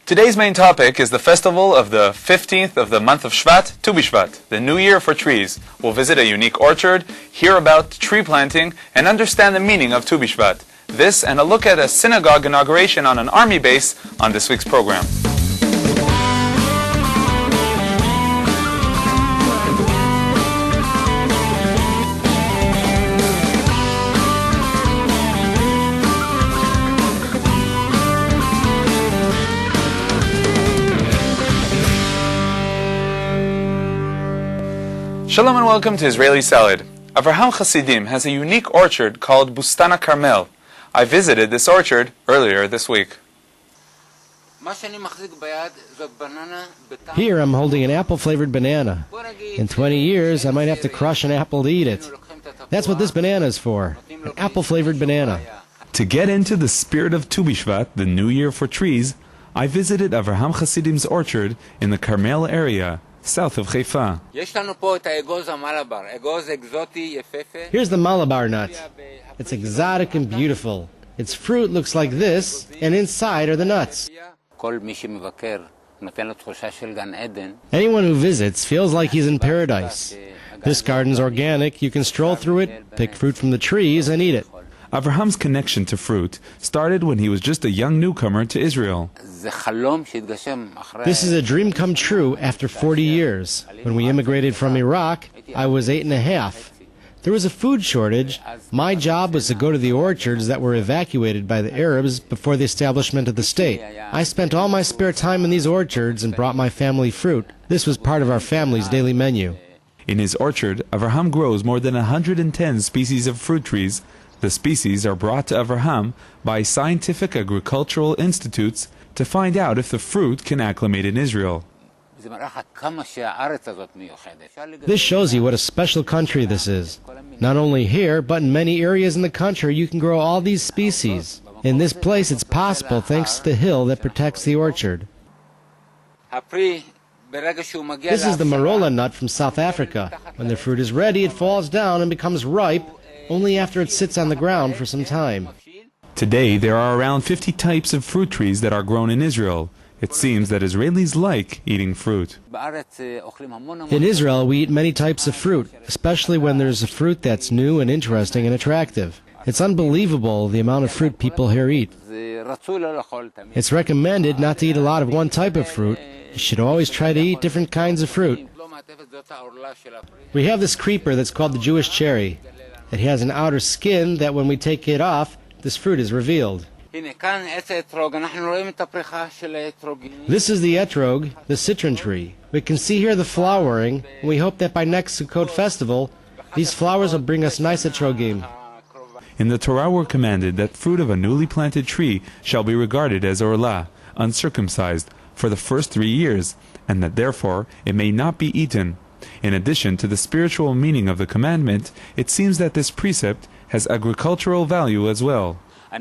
Today's main topic is the festival of the 15th of the month of Shvat, Tu B'Shvat, the New Year for trees. We'll visit a unique orchard, hear about tree planting, and understand the meaning of Tu B'Shvat. This and a look at a synagogue inauguration on an army base on this week's program. Shalom and welcome to Israeli Salad. Avraham Hasidim has a unique orchard called Bustana Carmel. I visited this orchard earlier this week. Here I'm holding an apple-flavored banana. In 20 years I might have to crush an apple to eat it. That's what this banana is for, an apple-flavored banana. To get into the spirit of Tu B'Shvat, the New Year for trees, I visited Avraham Hasidim's orchard in the Carmel area, south of Haifa. Here's the Malabar nut. It's exotic and beautiful. Its fruit looks like this, and inside are the nuts. Anyone who visits feels like he's in paradise. This garden's organic. You can stroll through it, pick fruit from the trees, and eat it. Avraham's connection to fruit started when he was just a young newcomer to Israel. This is a dream come true after 40 years. When we immigrated from Iraq, I was 8.5. There was a food shortage. My job was to go to the orchards that were evacuated by the Arabs before the establishment of the state. I spent all my spare time in these orchards and brought my family fruit. This was part of our family's daily menu. In his orchard, Avraham grows more than 110 species of fruit trees. The species are brought to Avraham by scientific agricultural institutes to find out if the fruit can acclimate in Israel. This shows you what a special country this is. Not only here, but in many areas in the country you can grow all these species. In this place it's possible thanks to the hill that protects the orchard. This is the Marola nut from South Africa. When the fruit is ready, it falls down and becomes ripe only after it sits on the ground for some time. Today, there are around 50 types of fruit trees that are grown in Israel. It seems that Israelis like eating fruit. In Israel, we eat many types of fruit, especially when there's a fruit that's new and interesting and attractive. It's unbelievable the amount of fruit people here eat. It's recommended not to eat a lot of one type of fruit. You should always try to eat different kinds of fruit. We have this creeper that's called the Jewish cherry. It has an outer skin that when we take it off, this fruit is revealed. This is the etrog, the citron tree. We can see here the flowering, and we hope that by next Sukkot festival, these flowers will bring us nice etrogim. In the Torah we're commanded that fruit of a newly planted tree shall be regarded as orlah, uncircumcised, for the first 3 years, and that therefore it may not be eaten. In addition to the spiritual meaning of the commandment, it seems that this precept has agricultural value as well. I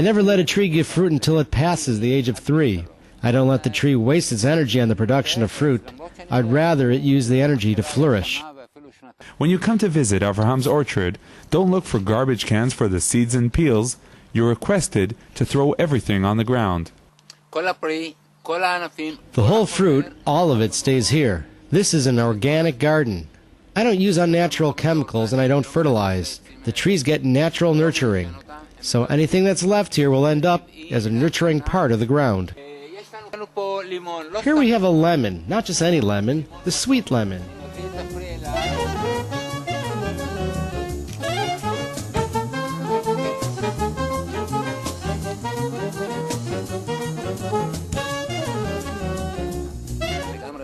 never let a tree give fruit until it passes the age of 3. I don't let the tree waste its energy on the production of fruit. I'd rather it use the energy to flourish. When you come to visit Avraham's orchard, don't look for garbage cans for the seeds and peels. You're requested to throw everything on the ground. The whole fruit, all of it, stays here. This is an organic garden. I don't use unnatural chemicals and I don't fertilize. The trees get natural nurturing. So anything that's left here will end up as a nurturing part of the ground. Here we have a lemon, not just any lemon, the sweet lemon.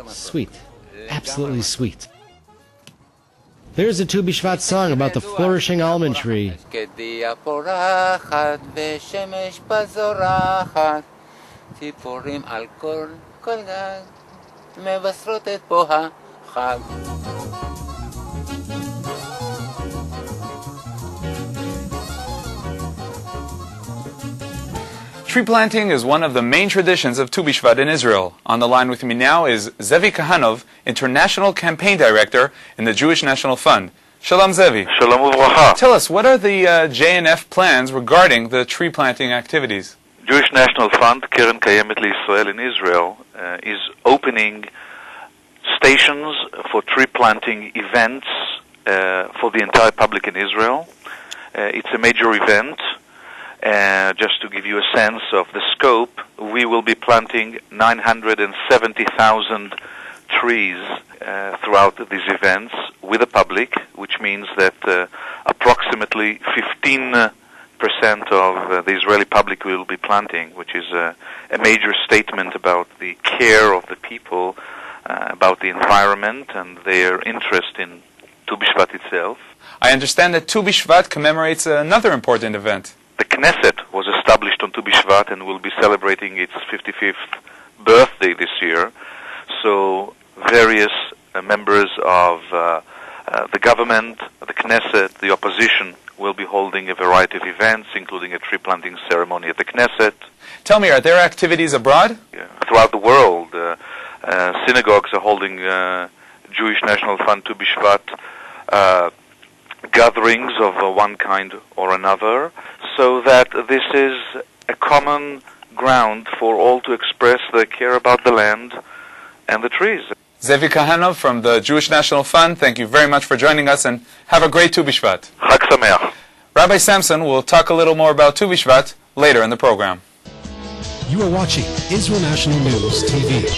Sweet. Absolutely sweet. There's a Tu B'Shvat song about the flourishing almond tree. Tree planting is one of the main traditions of Tu B'Shvat in Israel. On the line with me now is Zevi Kahanov, International Campaign Director in the Jewish National Fund. Shalom, Zevi. Shalom uvracha. Tell us, what are the JNF plans regarding the tree planting activities? Jewish National Fund, Keren Kayemet L'Israel in Israel, is opening stations for tree planting events for the entire public in Israel. It's a major event. Just to give you a sense of the scope, we will be planting 970,000 trees throughout these events with the public, which means that approximately 15% of the Israeli public will be planting, which is a major statement about the care of the people, about the environment, and their interest in Tu B'Shvat itself. I understand that Tu B'Shvat commemorates another important event. The Knesset was established on Tu B'Shvat and will be celebrating its 55th birthday this year. So various members of the government, the Knesset, the opposition will be holding a variety of events, including a tree planting ceremony at the Knesset. Tell me, are there activities abroad? Throughout the world, synagogues are holding Jewish National Fund Tu B'Shvat gatherings of one kind or another, so that this is a common ground for all to express their care about the land and the trees. Zevi Kahanov from the Jewish National Fund, thank you very much for joining us, and have a great Tu B'Shvat. Chag Sameach. Rabbi Samson will talk a little more about Tu B'Shvat later in the program. You are watching Israel National News TV.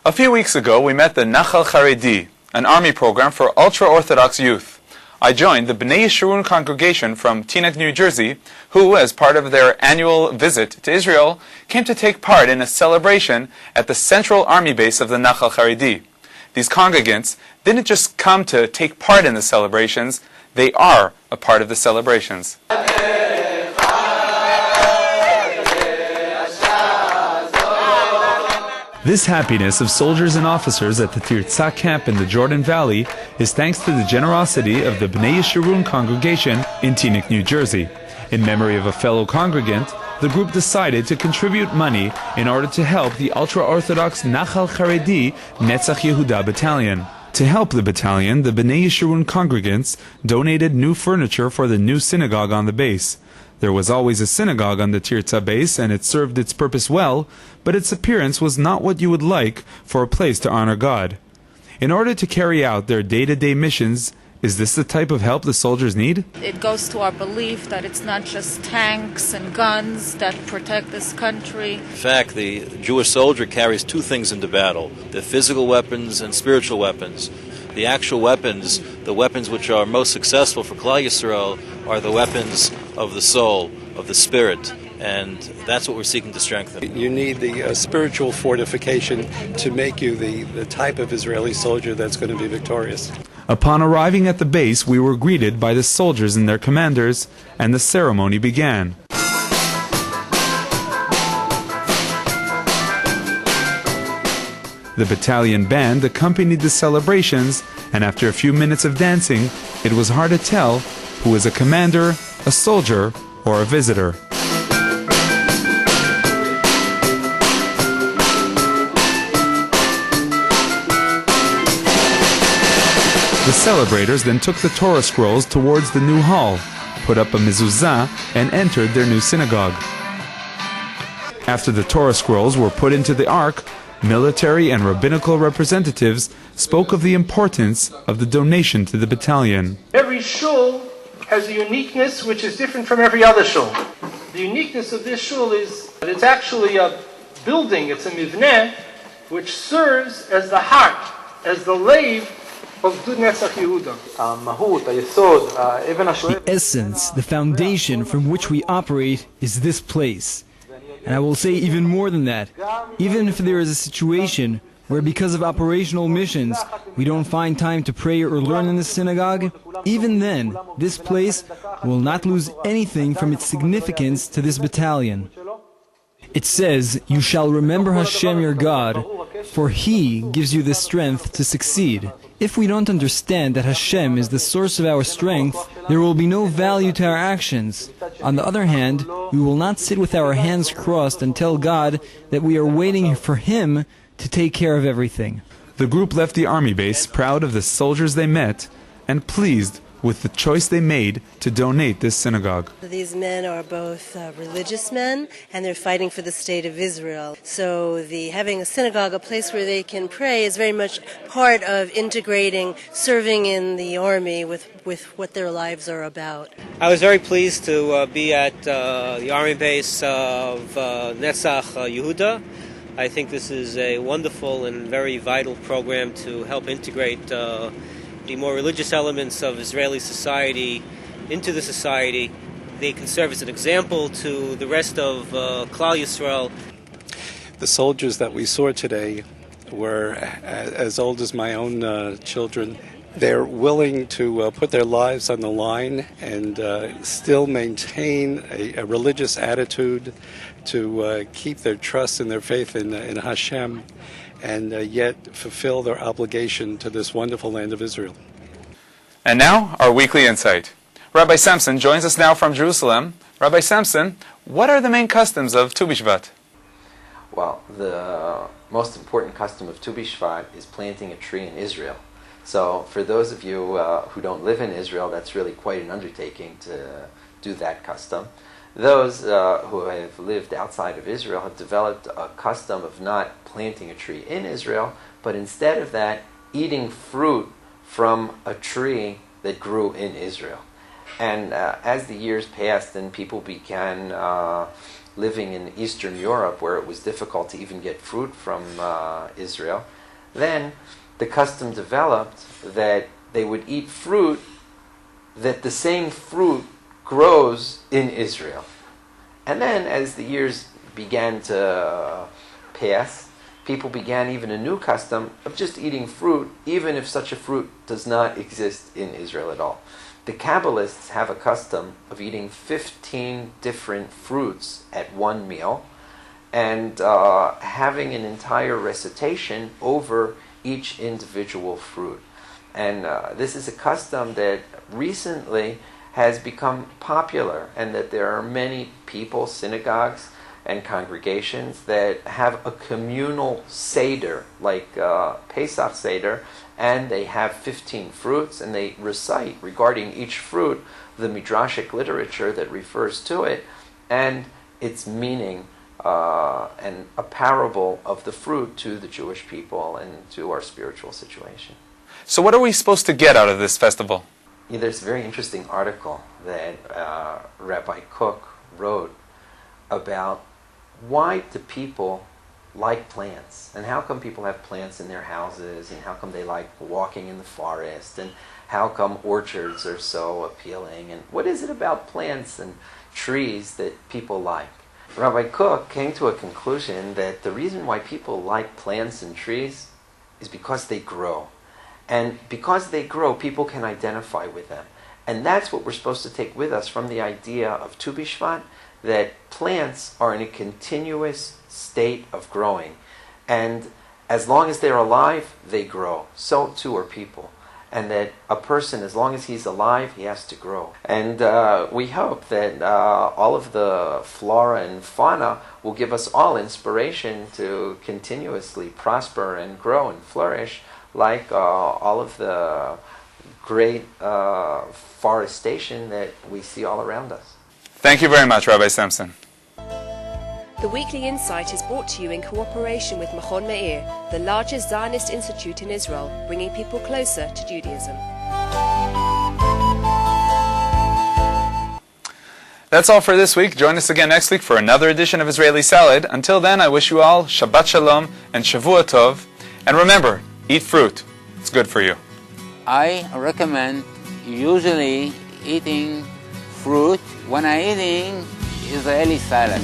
A few weeks ago, we met the Nachal Charedi, an army program for ultra-Orthodox youth. I joined the Bnei Yeshurun congregation from Teaneck, New Jersey, who, as part of their annual visit to Israel, came to take part in a celebration at the central army base of the Nachal Charedi. These congregants didn't just come to take part in the celebrations, they are a part of the celebrations. This happiness of soldiers and officers at the Tirza camp in the Jordan Valley is thanks to the generosity of the Bnei Yeshurun congregation in Teaneck, New Jersey. In memory of a fellow congregant, the group decided to contribute money in order to help the ultra-Orthodox Nachal Charedi Netzach Yehuda battalion. To help the battalion, the Bnei Yeshurun congregants donated new furniture for the new synagogue on the base. There was always a synagogue on the Tirza base, and it served its purpose well, but its appearance was not what you would like for a place to honor God. In order to carry out their day-to-day missions, is this the type of help the soldiers need? It goes to our belief that it's not just tanks and guns that protect this country. In fact, the Jewish soldier carries two things into battle: the physical weapons and spiritual weapons. The actual weapons, the weapons which are most successful for Klal Yisrael, are the weapons of the soul, of the spirit, and that's what we're seeking to strengthen. You need the spiritual fortification to make you the type of Israeli soldier that's going to be victorious. Upon arriving at the base, we were greeted by the soldiers and their commanders, and the ceremony began. The battalion band accompanied the celebrations, and after a few minutes of dancing, it was hard to tell who was a commander, a soldier, or a visitor. The celebrators then took the Torah scrolls towards the new hall, put up a mezuzah, and entered their new synagogue. After the Torah scrolls were put into the ark, military and rabbinical representatives spoke of the importance of the donation to the battalion. Every shul has a uniqueness which is different from every other shul. The uniqueness of this shul is that it's actually a building, it's a mivneh, which serves as the heart, as the lave of Gdud Netzach Yehuda. The essence, the foundation from which we operate is this place. And I will say even more than that. Even if there is a situation where because of operational missions we don't find time to pray or learn in the synagogue, even then this place will not lose anything from its significance to this battalion. It says, "You shall remember Hashem your God, for He gives you the strength to succeed." If we don't understand that Hashem is the source of our strength, there will be no value to our actions. On the other hand, we will not sit with our hands crossed and tell God that we are waiting for Him to take care of everything. The group left the army base proud of the soldiers they met and pleased with the choice they made to donate this synagogue. These men are both religious men, and they're fighting for the state of Israel. So having a synagogue, a place where they can pray, is very much part of integrating serving in the army with what their lives are about. I was very pleased to be at the army base of Netzach Yehuda. I think this is a wonderful and very vital program to help integrate the more religious elements of Israeli society into the society. They can serve as an example to the rest of Klal Yisrael. The soldiers that we saw today were as old as my own children. They're willing to put their lives on the line and still maintain a religious attitude, to keep their trust and their faith in Hashem, and yet fulfill their obligation to this wonderful land of Israel. And now, our weekly insight. Rabbi Samson joins us now from Jerusalem. Rabbi Samson, what are the main customs of Tu B'Shvat? Well, the most important custom of Tu B'Shvat is planting a tree in Israel. So for those of you who don't live in Israel, that's really quite an undertaking to do that custom. Those who have lived outside of Israel have developed a custom of not planting a tree in Israel, but instead of that, eating fruit from a tree that grew in Israel. And as the years passed and people began living in Eastern Europe, where it was difficult to even get fruit from Israel, then the custom developed that they would eat fruit that the same fruit grows in Israel. And then as the years began to pass, people began even a new custom of just eating fruit, even if such a fruit does not exist in Israel at all. The Kabbalists have a custom of eating 15 different fruits at one meal and having an entire recitation over each individual fruit. And this is a custom that recently has become popular, and that there are many people, synagogues and congregations, that have a communal Seder, like Pesach Seder, and they have 15 fruits, and they recite regarding each fruit the Midrashic literature that refers to it, and its meaning, and a parable of the fruit to the Jewish people and to our spiritual situation. So what are we supposed to get out of this festival? Yeah, there's a very interesting article that Rabbi Cook wrote about why do people like plants, and how come people have plants in their houses, and how come they like walking in the forest, and how come orchards are so appealing, and what is it about plants and trees that people like? Rabbi Cook came to a conclusion that the reason why people like plants and trees is because they grow. And because they grow, people can identify with them. And that's what we're supposed to take with us from the idea of Tu B'Shvat, that plants are in a continuous state of growing. And as long as they're alive, they grow. So too are people. And that a person, as long as he's alive, he has to grow. And we hope that all of the flora and fauna will give us all inspiration to continuously prosper and grow and flourish, like all of the great forestation that we see all around us. Thank you very much, Rabbi Samson. The Weekly Insight is brought to you in cooperation with Machon Meir, the largest Zionist institute in Israel, bringing people closer to Judaism. That's all for this week. Join us again next week for another edition of Israeli Salad. Until then, I wish you all Shabbat Shalom and Shavua Tov. And remember, eat fruit. It's good for you. I recommend usually eating fruit when I'm eating Israeli salad.